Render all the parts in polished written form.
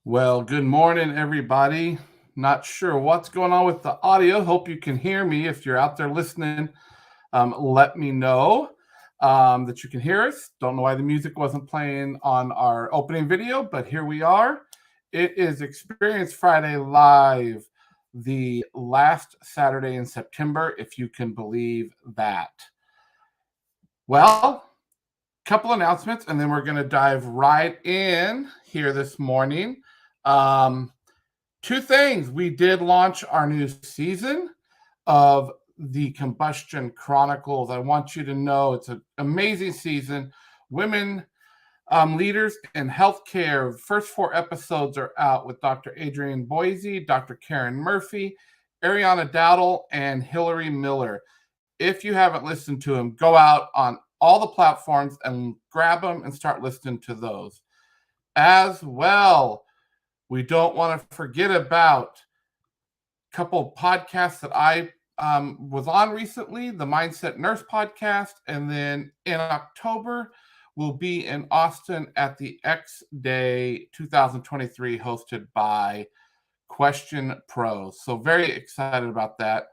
Well, good morning, everybody. Not sure what's going on with the audio. Hope you can hear me. If you're out there listening, let me know that you can hear us. Don't know why the music wasn't playing on our opening video, but here we are. It is Experience Friday Live, the last Saturday in September, if you can believe that. Well, couple announcements, and then we're going to dive right in here this morning. Two things. We did launch our new season of the Combustion Chronicles. I want you to know it's an amazing season. Women leaders in healthcare. First 4 episodes are out with Dr. Adrienne Boise, Dr. Karen Murphy, Ariana Dowdle, and Hillary Miller. If you haven't listened to them, go out on all the platforms and grab them and start listening to those. As well, we don't want to forget about a couple podcasts that I was on recently, the Mindset Nurse podcast, and then in October, we'll be in Austin at the X Day 2023 hosted by Question Pros. So very excited about that.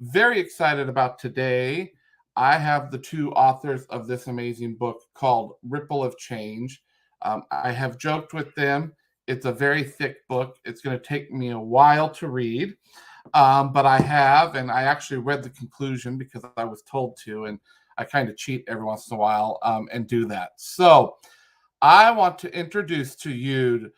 Very excited about today. I have the two authors of this amazing book called Ripple of Change. I have joked with them. It's a very thick book. It's going to take me a while to read, but I have, and I actually read the conclusion because I was told to, and I kind of cheat every once in a while and do that. So I want to introduce to you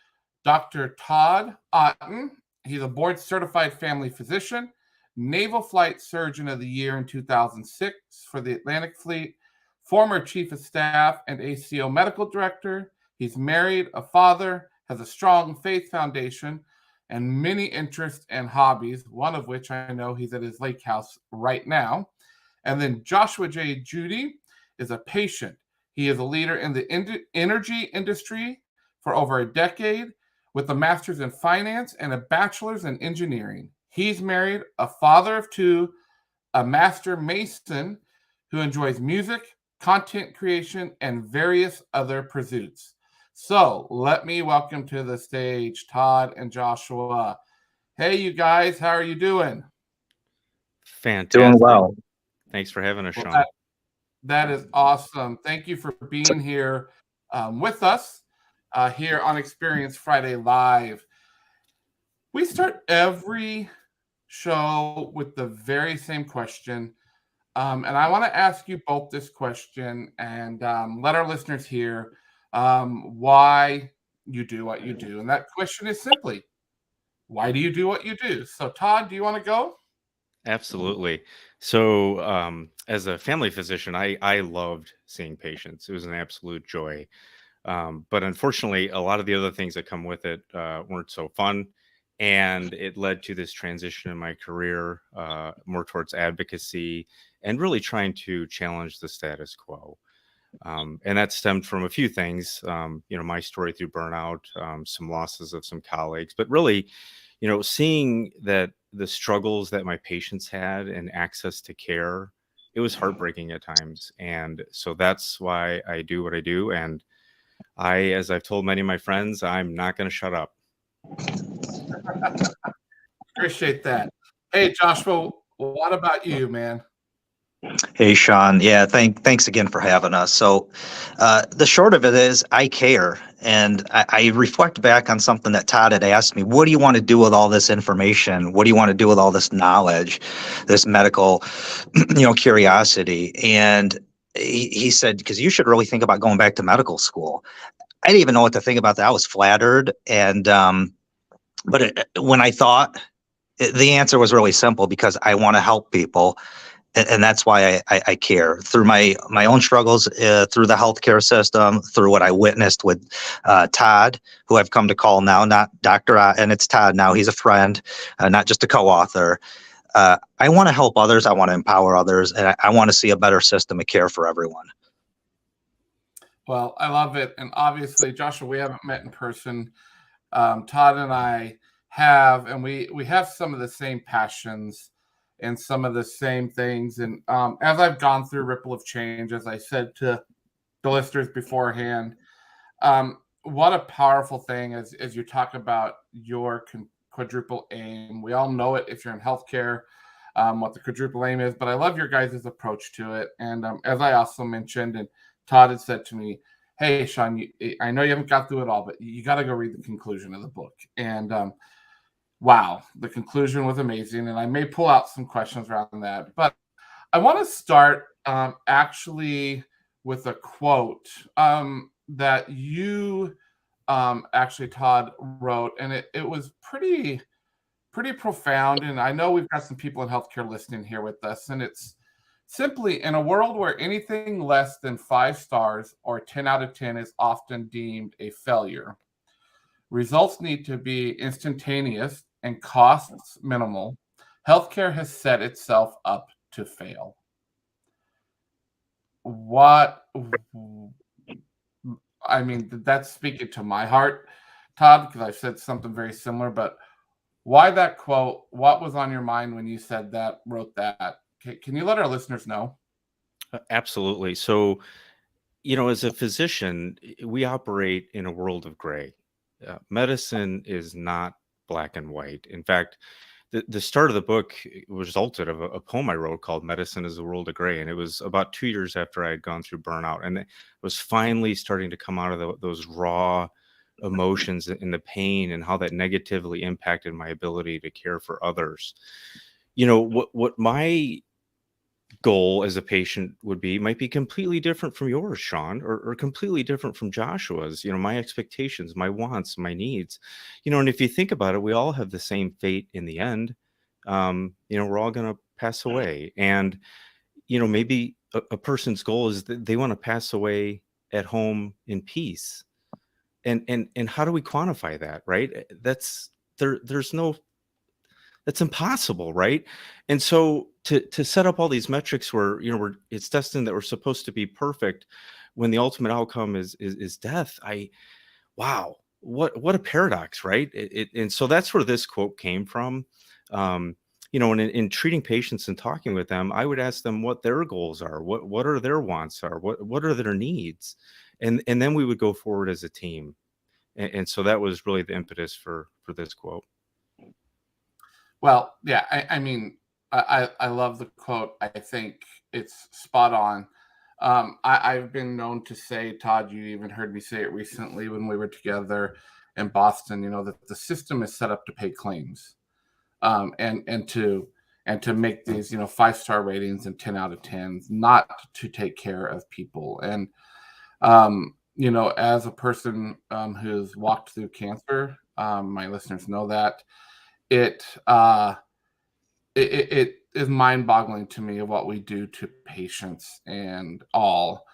Dr. Todd Otten. He's a board-certified family physician, Naval Flight Surgeon of the Year in 2006 for the Atlantic Fleet, former Chief of Staff and ACO Medical Director. He's married, a father, has a strong faith foundation, and many interests and hobbies, one of which I know he's at his lake house right now. And then Joshua J. Judy is a patient. He is a leader in the energy industry for over a decade with a master's in finance and a bachelor's in engineering. He's married, a father of two, a master mason who enjoys music, content creation, and various other pursuits. So let me welcome to the stage Todd and Joshua. Hey, you guys, how are you doing? Fantastic. Doing well. Thanks for having us, Well, Shawn. that is awesome. Thank you for being here with us here on Experience Friday Live. We start every show with the very same question. And I want to ask you both this question and let our listeners hear why you do what you do. And that question is simply, why do you do what you do? So, Todd, do you want to go? Absolutely. So, as a family physician, I loved seeing patients. It was an absolute joy. But unfortunately, a lot of the other things that come with it weren't so fun. And it led to this transition in my career more towards advocacy and really trying to challenge the status quo. And that stemmed from a few things, my story through burnout, some losses of some colleagues, but really, seeing that the struggles that my patients had and access to care, it was heartbreaking at times. And so that's why I do what I do. And as I've told many of my friends, I'm not going to shut up. Appreciate that. Hey, Joshua, what about you, man? Hey, Shawn. Yeah, thanks again for having us. So, the short of it is, I care, and I reflect back on something that Todd had asked me. What do you want to do with all this information? What do you want to do with all this knowledge, this medical, curiosity? And he said, because you should really think about going back to medical school. I didn't even know what to think about that. I was flattered, and when I thought, the answer was really simple because I want to help people. And that's why I care through my own struggles, through the healthcare system, through what I witnessed with Todd, who I've come to call now, not Dr. And it's Todd now. He's a friend, not just a co-author. I want to help others. I want to empower others. And I want to see a better system of care for everyone. Well, I love it. And obviously, Joshua, we haven't met in person. Todd and I have, and we have some of the same passions and some of the same things. And as I've gone through Ripple of Change, as I said to the listeners beforehand, what a powerful thing as you talk about your quadruple aim. We all know it if you're in healthcare, what the quadruple aim is, but I love your guys' approach to it. And as I also mentioned, and Todd had said to me, hey, Shawn, I know you haven't got through it all, but you got to go read the conclusion of the book. And wow, the conclusion was amazing. And I may pull out some questions around that. But I want to start actually with a quote that you actually, Todd, wrote. And it was pretty profound. And I know we've got some people in healthcare listening here with us. And it's simply, in a world where anything less than 5 stars or 10 out of 10 is often deemed a failure, results need to be instantaneous and costs minimal. Healthcare has set itself up to fail. What, I mean, that's speaking to my heart, Todd, because I've said something very similar, but why that quote? What was on your mind when you said that, wrote that? Can you let our listeners know? Absolutely. So, as a physician, we operate in a world of gray. Medicine is not black and white. In fact, the start of the book resulted of a poem I wrote called Medicine is a World of Gray. And it was about 2 years after I had gone through burnout. And it was finally starting to come out of those raw emotions and the pain and how that negatively impacted my ability to care for others. What my goal as a patient would be might be completely different from yours, Shawn, or completely different from Joshua's. My expectations, my wants, my needs. And if you think about it, we all have the same fate in the end. We're all going to pass away. And maybe a person's goal is that they want to pass away at home in peace. And how do we quantify that, right? There's no, that's impossible, right? And so to set up all these metrics where it's destined that we're supposed to be perfect when the ultimate outcome is death. Wow, what a paradox, right? And so that's where this quote came from. And in treating patients and talking with them, I would ask them what their goals are, what are their wants are, what are their needs, and then we would go forward as a team. And so that was really the impetus for this quote. Well, yeah, I mean, I love the quote. I think it's spot on. I've been known to say, Todd, you even heard me say it recently when we were together in Boston, that the system is set up to pay claims, and to make these, 5-star ratings and 10 out of 10s, not to take care of people. And, as a person who's walked through cancer, my listeners know that it is mind-boggling to me of what we do to patients and all.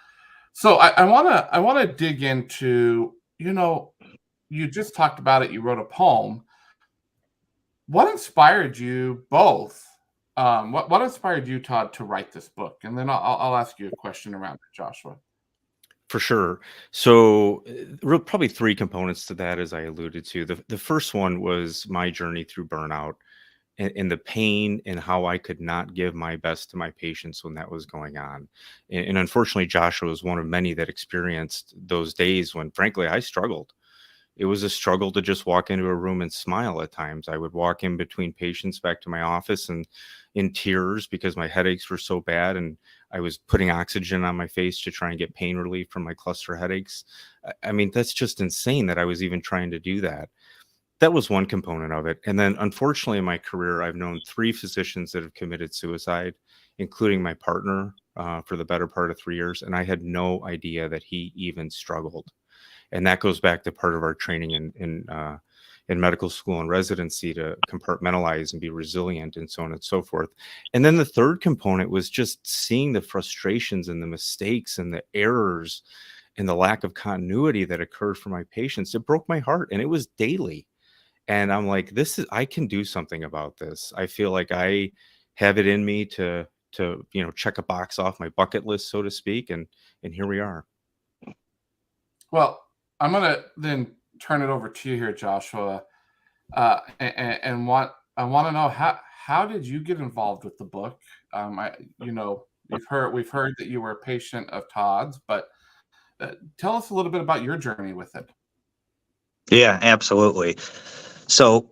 So I wanna dig into, you just talked about it. You wrote a poem. What inspired you both? What inspired you, Todd, to write this book? And then I'll ask you a question around it, Joshua. For sure. So, probably 3 components to that, as I alluded to. The first one was my journey through burnout and the pain and how I could not give my best to my patients when that was going on. And unfortunately, Joshua was one of many that experienced those days when, frankly, I struggled. It was a struggle to just walk into a room and smile at times. I would walk in between patients back to my office and in tears because my headaches were so bad, and I was putting oxygen on my face to try and get pain relief from my cluster headaches. I mean, that's just insane that I was even trying to do that. That was one component of it. And then unfortunately in my career, I've known 3 physicians that have committed suicide, including my partner, for the better part of 3 years. And I had no idea that he even struggled. And that goes back to part of our training in medical school and residency to compartmentalize and be resilient and so on and so forth. And then the third component was just seeing the frustrations and the mistakes and the errors and the lack of continuity that occurred for my patients. It broke my heart, and it was daily. And I'm like, I can do something about this. I feel like I have it in me to check a box off my bucket list, so to speak. And here we are. Well, I'm gonna then turn it over to you here, Joshua. And what I want to know, how did you get involved with the book? We've heard that you were a patient of Todd's, but tell us a little bit about your journey with it. Yeah, absolutely. So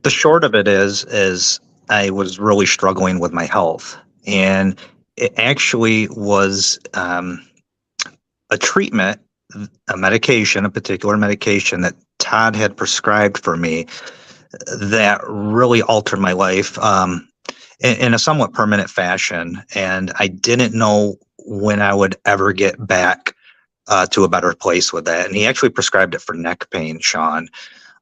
the short of it is I was really struggling with my health, and it actually was a treatment, a medication, a particular medication that Todd had prescribed for me that really altered my life in a somewhat permanent fashion. And I didn't know when I would ever get back to a better place with that. And he actually prescribed it for neck pain, Shawn.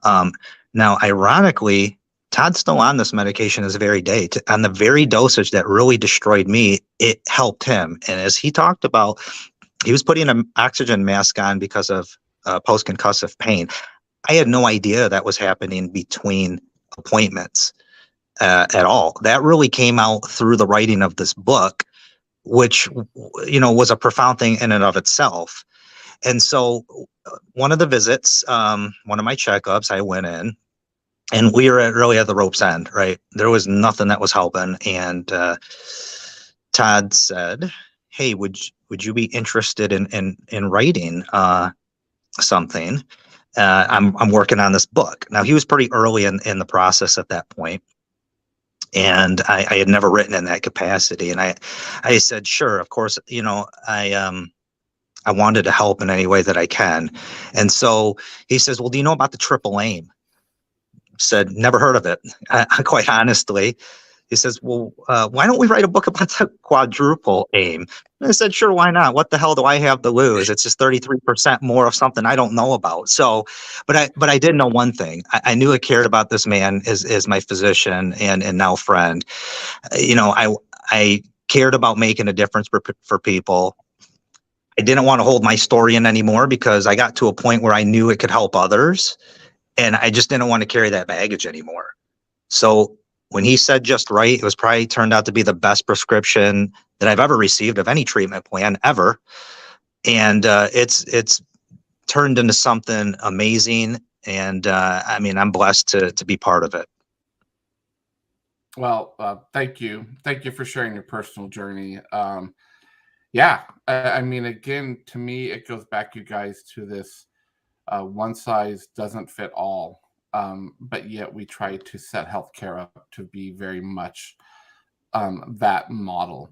Um, Now, ironically, Todd's still on this medication this very day. On the very dosage that really destroyed me, it helped him. And as he talked about, he was putting an oxygen mask on because of post-concussive pain. I had no idea that was happening between appointments at all. That really came out through the writing of this book, which, was a profound thing in and of itself. And so one of the visits, one of my checkups, I went in and we were really at the rope's end, right? There was nothing that was helping. And Todd said, "Hey, would you be interested in writing something? I'm working on this book." Now he was pretty early in the process at that point, and I had never written in that capacity. And I said, "Sure, of course, I wanted to help in any way that I can." And so he says, "Well, do you know about the triple aim?" Said, "Never heard of it." Quite honestly. He says, "Well, why don't we write a book about the quadruple aim?" And I said, "Sure, why not? What the hell do I have to lose? It's just 33% more of something I don't know about." So, but I did know one thing. I knew I cared about this man as my physician and now friend. I cared about making a difference for people. I didn't want to hold my story in anymore because I got to a point where I knew it could help others, and I just didn't want to carry that baggage anymore. So when he said just right, it was probably turned out to be the best prescription that I've ever received of any treatment plan ever. And it's turned into something amazing. And I'm blessed to be part of it. Well, thank you. Thank you for sharing your personal journey. Yeah, again, to me, it goes back, you guys, to this one size doesn't fit all. But yet we try to set healthcare up to be very much that model.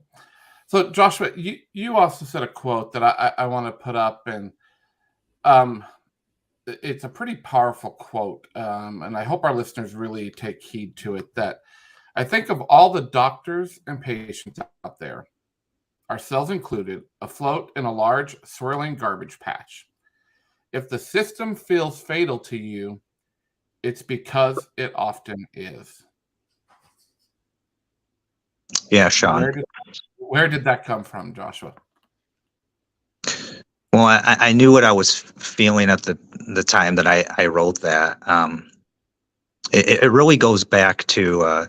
So Joshua, you also said a quote that I want to put up, and it's a pretty powerful quote, and I hope our listeners really take heed to it. That I think of all the doctors and patients out there, ourselves included, afloat in a large swirling garbage patch. If the system feels fatal to you, it's because it often is. Yeah, Shawn. Where did that come from, Joshua? Well, I knew what I was feeling at the time that I wrote that. It really goes back to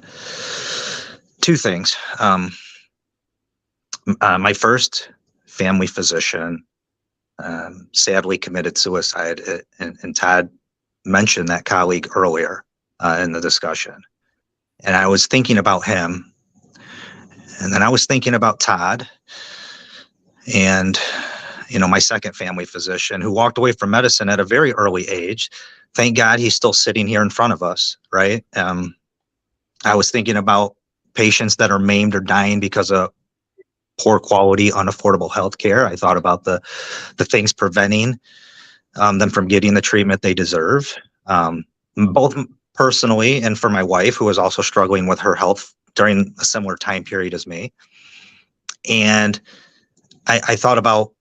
two things. My first family physician sadly committed suicide, and Todd mentioned that colleague earlier in the discussion. And I was thinking about him, and then I was thinking about Todd, and my second family physician who walked away from medicine at a very early age. Thank God he's still sitting here in front of us, right? I was thinking about patients that are maimed or dying because of poor quality, unaffordable health care. I thought about the things preventing them from getting the treatment they deserve, both personally and for my wife, who was also struggling with her health during a similar time period as me. And I thought about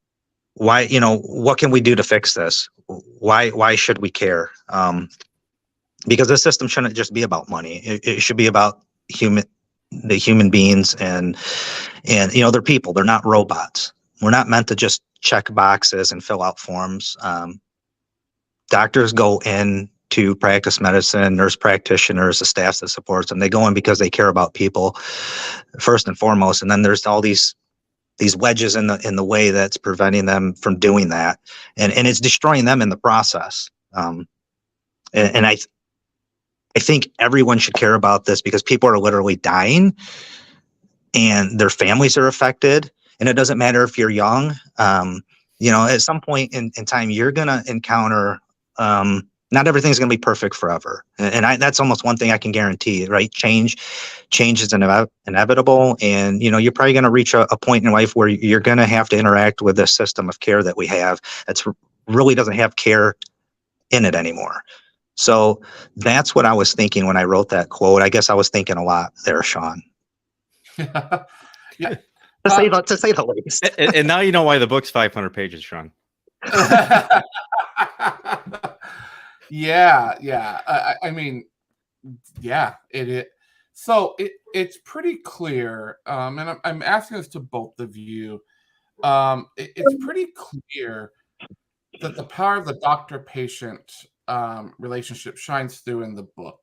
why, what can we do to fix this? Why should we care? Because the system shouldn't just be about money. It should be about the human beings, and they're people. They're not robots. We're not meant to just check boxes and fill out forms. Doctors go in to practice medicine, nurse practitioners, the staff that supports them. They go in because they care about people first and foremost. And then there's all these wedges in the way that's preventing them from doing that, and it's destroying them in the process. And I think everyone should care about this, because people are literally dying and their families are affected. And it doesn't matter if you're young. At some point in time, you're going to encounter Not everything's going to be perfect forever. And that's almost one thing I can guarantee, right? Change is inevitable. And, you're probably going to reach a point in life where you're going to have to interact with this system of care that we have that's really doesn't have care in it anymore. So that's what I was thinking when I wrote that quote. I guess I was thinking a lot there, Shawn. Yeah. To say the least. And now you know why the book's 500 pages, Shawn. Yeah. I mean, yeah, it. So it's pretty clear, and I'm asking this to both of you. It's pretty clear that the power of the doctor-patient relationship shines through in the book.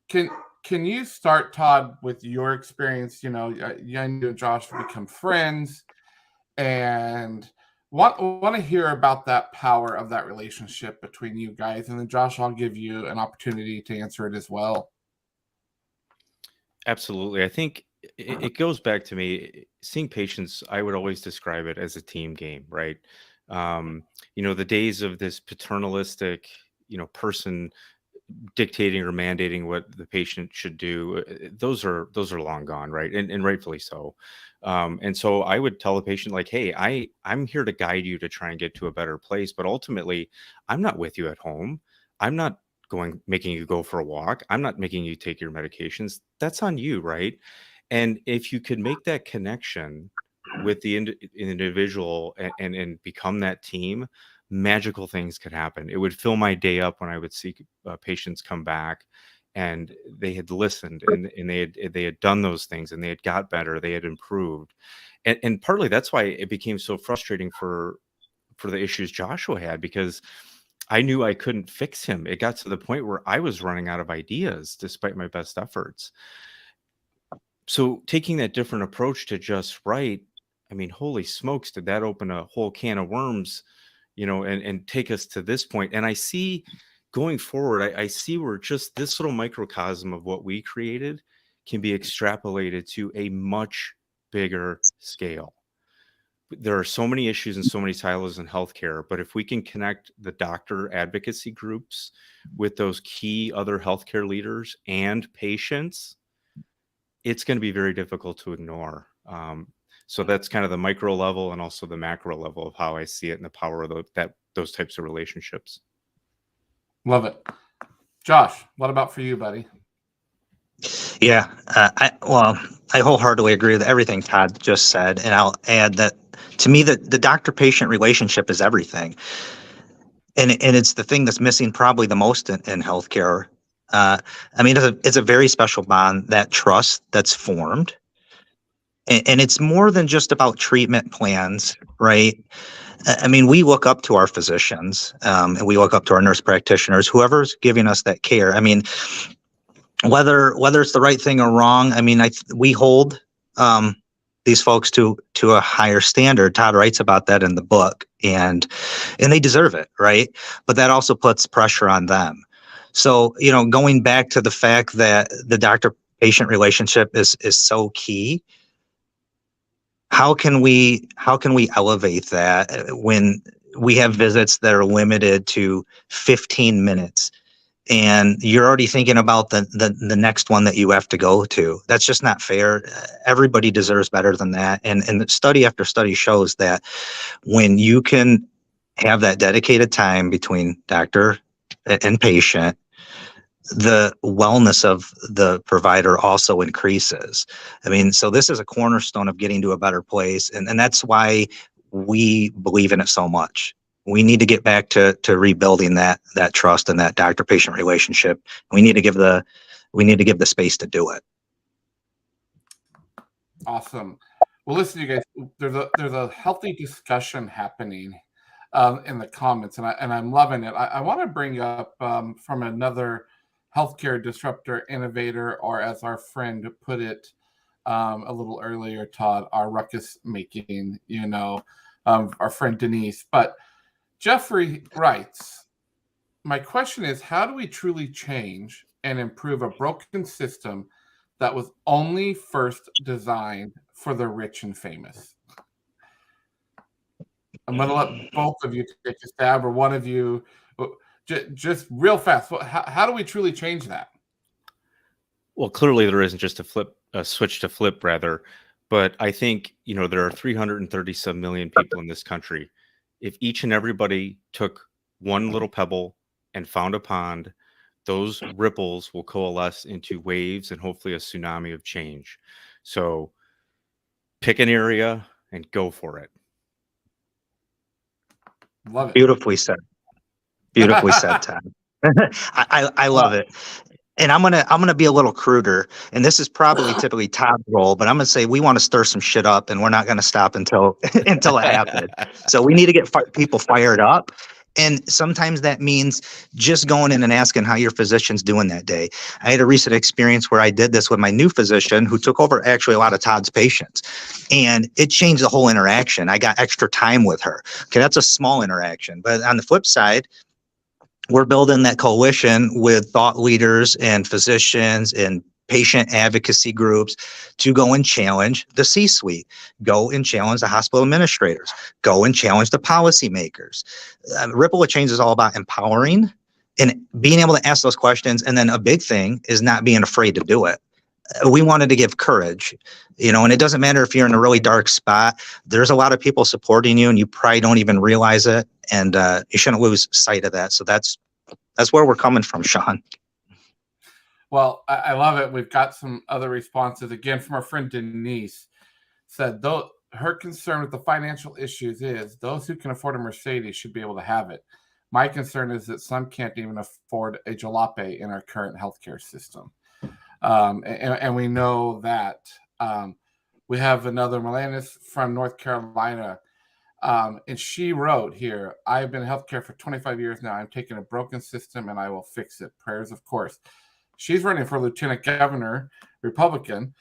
Can you start, Todd, with your experience? You and Josh have become friends, and want to hear about that power of that relationship between you guys. And then, Josh, I'll give you an opportunity to answer it as well. Absolutely. I think it goes back to me seeing patients. I would always describe it as a team game, right? The days of this paternalistic, person dictating or mandating what the patient should do, those are long gone, right? And rightfully so. And so I would tell the patient, like, hey, I'm here to guide you to try and get to a better place, but ultimately I'm not with you at home. I'm not making you go for a walk. I'm not making you take your medications. That's on you, right? And if you could make that connection with the individual and become that team, magical things could happen. It would fill my day up when I would see patients come back and they had listened and they had done those things and they had got better, they had improved. And partly that's why it became so frustrating for the issues Joshua had, because I knew I couldn't fix him. It got to the point where I was running out of ideas despite my best efforts. So taking that different approach to just right, I mean, holy smokes, did that open a whole can of worms, and take us to this point. And I see going forward, I see where just this little microcosm of what we created can be extrapolated to a much bigger scale. There are so many issues and so many silos in healthcare, but if we can connect the doctor advocacy groups with those key other healthcare leaders and patients, it's going to be very difficult to ignore. So that's kind of the micro level and also the macro level of how I see it and the power of those types of relationships. Love it. Josh, what about for you, buddy? Yeah, I wholeheartedly agree with everything Todd just said. And I'll add that to me, the doctor-patient relationship is everything. And it's the thing that's missing probably the most in healthcare. I mean, it's a very special bond, that trust that's formed. And it's more than just about treatment plans, right? I mean, we look up to our physicians, and we look up to our nurse practitioners, whoever's giving us that care. I mean, whether it's the right thing or wrong, I mean, we hold these folks to a higher standard. Todd writes about that in the book, and they deserve it, right? But that also puts pressure on them. So, going back to the fact that the doctor-patient relationship is so key. How can we elevate that when we have visits that are limited to 15 minutes and you're already thinking about the next one that you have to go to? That's just not fair. Everybody deserves better than that. And study after study shows that when you can have that dedicated time between doctor and patient, the wellness of the provider also increases. I mean, so this is a cornerstone of getting to a better place. And that's why we believe in it so much. We need to get back to rebuilding that trust and that doctor-patient relationship. We need to give the space to do it. Awesome. Well, listen, you guys, there's a healthy discussion happening in the comments, and I'm loving it. I want to bring up from another healthcare disruptor, innovator, or as our friend put it a little earlier, Todd, our ruckus making, our friend Denise. But Jeffrey writes, my question is, how do we truly change and improve a broken system that was only first designed for the rich and famous? I'm going to let both of you take a stab, or one of you. just real fast. How do we truly change that? Well, clearly there isn't just a switch to flip, rather. But I think, there are 337 million people in this country. If each and everybody took one little pebble and found a pond, those ripples will coalesce into waves and hopefully a tsunami of change. So pick an area and go for it. Love it. Beautifully said. Beautifully said, Todd. I love it. And I'm gonna be a little cruder, and this is probably typically Todd's role, but I'm gonna say we want to stir some shit up, and we're not gonna stop until until it happens. So we need to get people fired up, and sometimes that means just going in and asking how your physician's doing that day. I had a recent experience where I did this with my new physician, who took over actually a lot of Todd's patients, and it changed the whole interaction. I got extra time with her. Okay, that's a small interaction, but on the flip side, we're building that coalition with thought leaders and physicians and patient advocacy groups to go and challenge the C-suite, go and challenge the hospital administrators, go and challenge the policymakers. Ripple of Change is all about empowering and being able to ask those questions. And then a big thing is not being afraid to do it. We wanted to give courage, and it doesn't matter if you're in a really dark spot. There's a lot of people supporting you, and you probably don't even realize it. And you shouldn't lose sight of that. So that's where we're coming from, Shawn. Well, I love it. We've got some other responses again from our friend Denise. Said though her concern with the financial issues is those who can afford a Mercedes should be able to have it. My concern is that some can't even afford a jalopy in our current healthcare system. And we know that. We have another Melanis from North Carolina, and she wrote here, I've been in healthcare for 25 years now. I'm taking a broken system and I will fix it. Prayers, of course. She's running for lieutenant governor, Republican,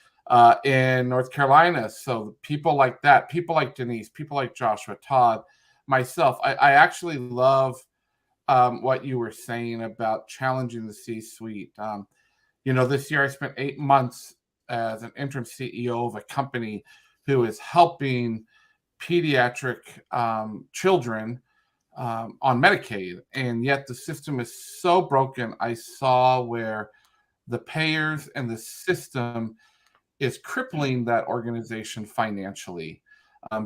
in North Carolina. So people like that, people like Denise, people like Joshua, Todd, myself, I actually love what you were saying about challenging the C-suite. This year I spent 8 months as an interim CEO of a company who is helping pediatric children on Medicaid, and yet the system is so broken. I saw where the payers and the system is crippling that organization financially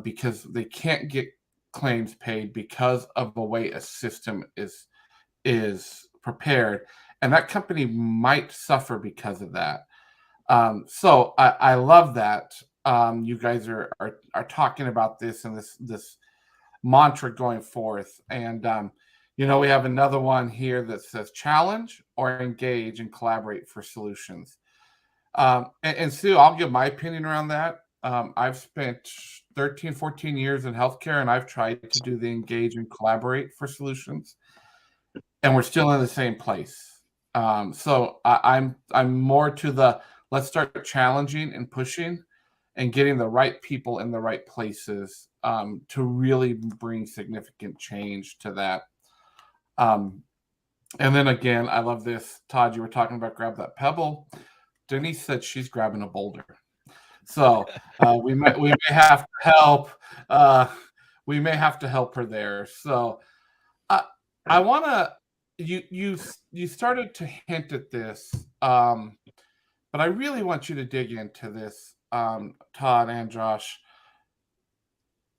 because they can't get claims paid because of the way a system is prepared, and that company might suffer because of that. So I love that you guys are talking about this and this mantra going forth. And we have another one here that says challenge or engage and collaborate for solutions. And Sue, I'll give my opinion around that. I've spent 13, 14 years in healthcare, and I've tried to do the engage and collaborate for solutions, and we're still in the same place. So I'm more to the let's start challenging and pushing and getting the right people in the right places to really bring significant change to that. And then again, I love this. Todd, you were talking about grab that pebble. Denise said she's grabbing a boulder. So we may have to help. We may have to help her there. So I want to. You started to hint at this, but I really want you to dig into this, Todd and Josh.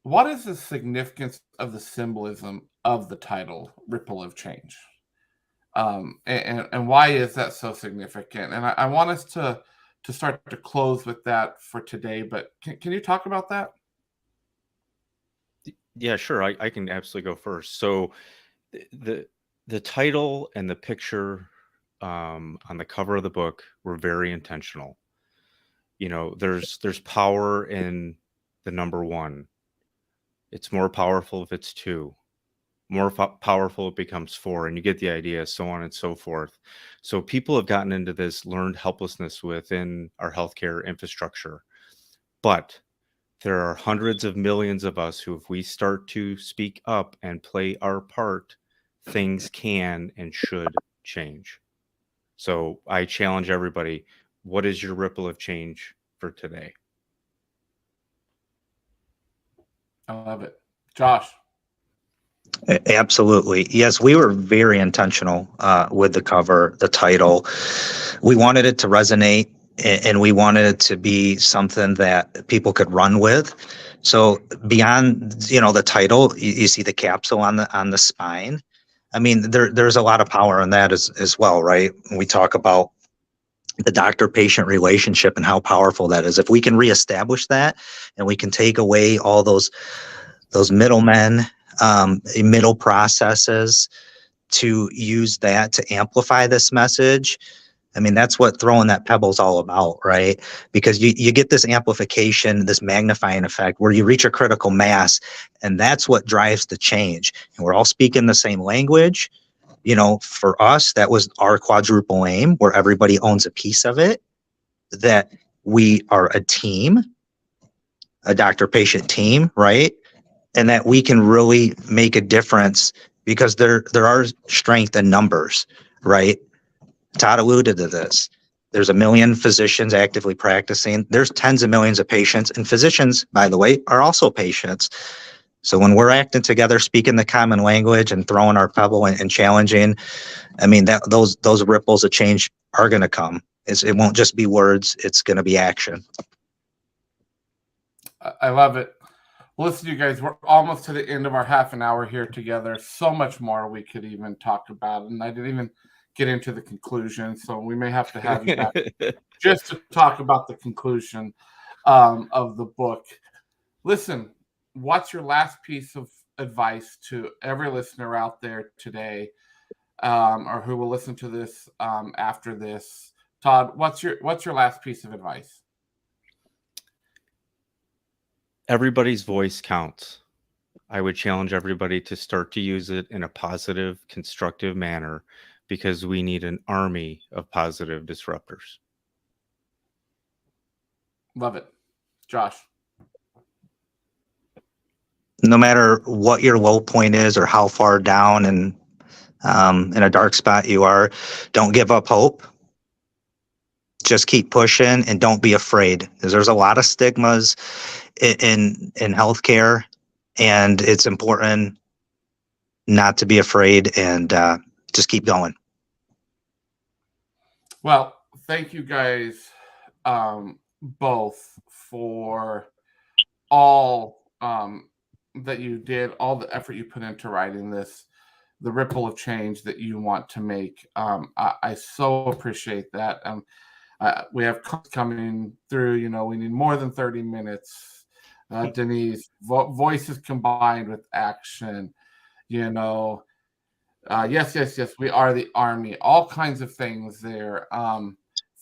What is the significance of the symbolism of the title "Ripple of Change"? And why is that so significant? And I want us to start to close with that for today. But can you talk about that? Yeah, sure. I can absolutely go first. So the title and the picture on the cover of the book were very intentional. There's power in the number one. It's more powerful if it's two. More powerful it becomes four, and you get the idea, so on and so forth. So people have gotten into this learned helplessness within our healthcare infrastructure. But there are hundreds of millions of us who, if we start to speak up and play our part, things can and should change. So I challenge everybody, what is your ripple of change for today? I love it. Josh. Absolutely. Yes, we were very intentional with the cover, the title. We wanted it to resonate and we wanted it to be something that people could run with. So beyond, the title, you see the capsule on the spine. I mean, there's a lot of power in that as well, right? When we talk about the doctor-patient relationship and how powerful that is. If we can reestablish that and we can take away all those middlemen, middle processes to use that to amplify this message. I mean, that's what throwing that pebble's all about, right? Because you get this amplification, this magnifying effect where you reach a critical mass, and that's what drives the change. And we're all speaking the same language. For us, that was our quadruple aim where everybody owns a piece of it, that we are a team, a doctor-patient team, right? And that we can really make a difference because there are strength in numbers, right? Todd alluded to this. There's 1 million physicians actively practicing. There's tens of millions of patients, and physicians, by the way, are also patients. So when we're acting together, speaking the common language and throwing our pebble and challenging, I mean, those ripples of change are going to come. It won't just be words. It's going to be action. I love it. Listen, you guys, we're almost to the end of our half an hour here together. So much more we could even talk about. And I didn't even get into the conclusion. So we may have to have you back just to talk about the conclusion of the book. Listen, what's your last piece of advice to every listener out there today, or who will listen to this after this? Todd, what's your last piece of advice? Everybody's voice counts. I would challenge everybody to start to use it in a positive, constructive manner because we need an army of positive disruptors. Love it. Josh. No matter what your low point is or how far down and in a dark spot you are, don't give up hope. Just keep pushing and don't be afraid, because there's a lot of stigmas in healthcare, and it's important not to be afraid and just keep going. Well, thank you guys both for all that you did, all the effort you put into writing this, the ripple of change that you want to make. I so appreciate that. We have coming through, we need more than 30 minutes. Denise, voices combined with action, yes, we are the army, all kinds of things there.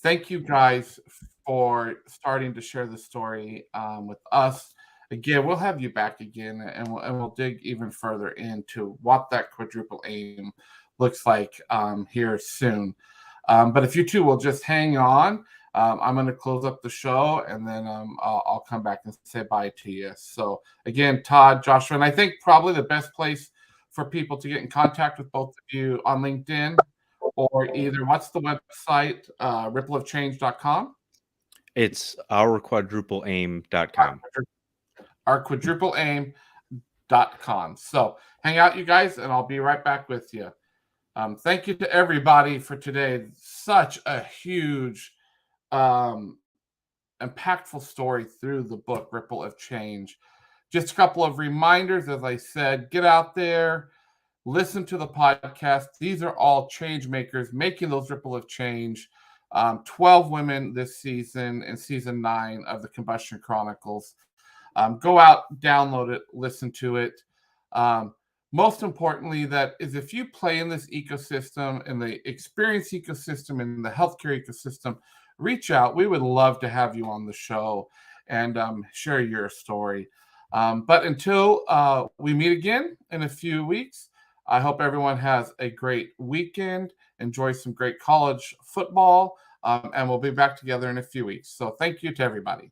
Thank you guys for starting to share the story with us. Again, we'll have you back again, and we'll dig even further into what that quadruple aim looks like here soon. But if you two will just hang on, I'm going to close up the show, and then I'll come back and say bye to you. So again, Todd, Joshua, and I think probably the best place for people to get in contact with both of you on LinkedIn, or either what's the website, rippleofchange.com? It's ourquadrupleaim.com. Ourquadrupleaim.com. So hang out, you guys, and I'll be right back with you. Thank you to everybody for today. Such a huge, impactful story through the book, Ripple of Change. Just a couple of reminders, as I said, get out there, listen to the podcast. These are all change makers making those ripple of change. 12 women this season in season 9 of the Combustion Chronicles. Go out, download it, listen to it. Most importantly, that is, if you play in this ecosystem, in the experience ecosystem, in the healthcare ecosystem, reach out. We would love to have you on the show and share your story. But until we meet again in a few weeks, I hope everyone has a great weekend. Enjoy some great college football, and we'll be back together in a few weeks. So thank you to everybody.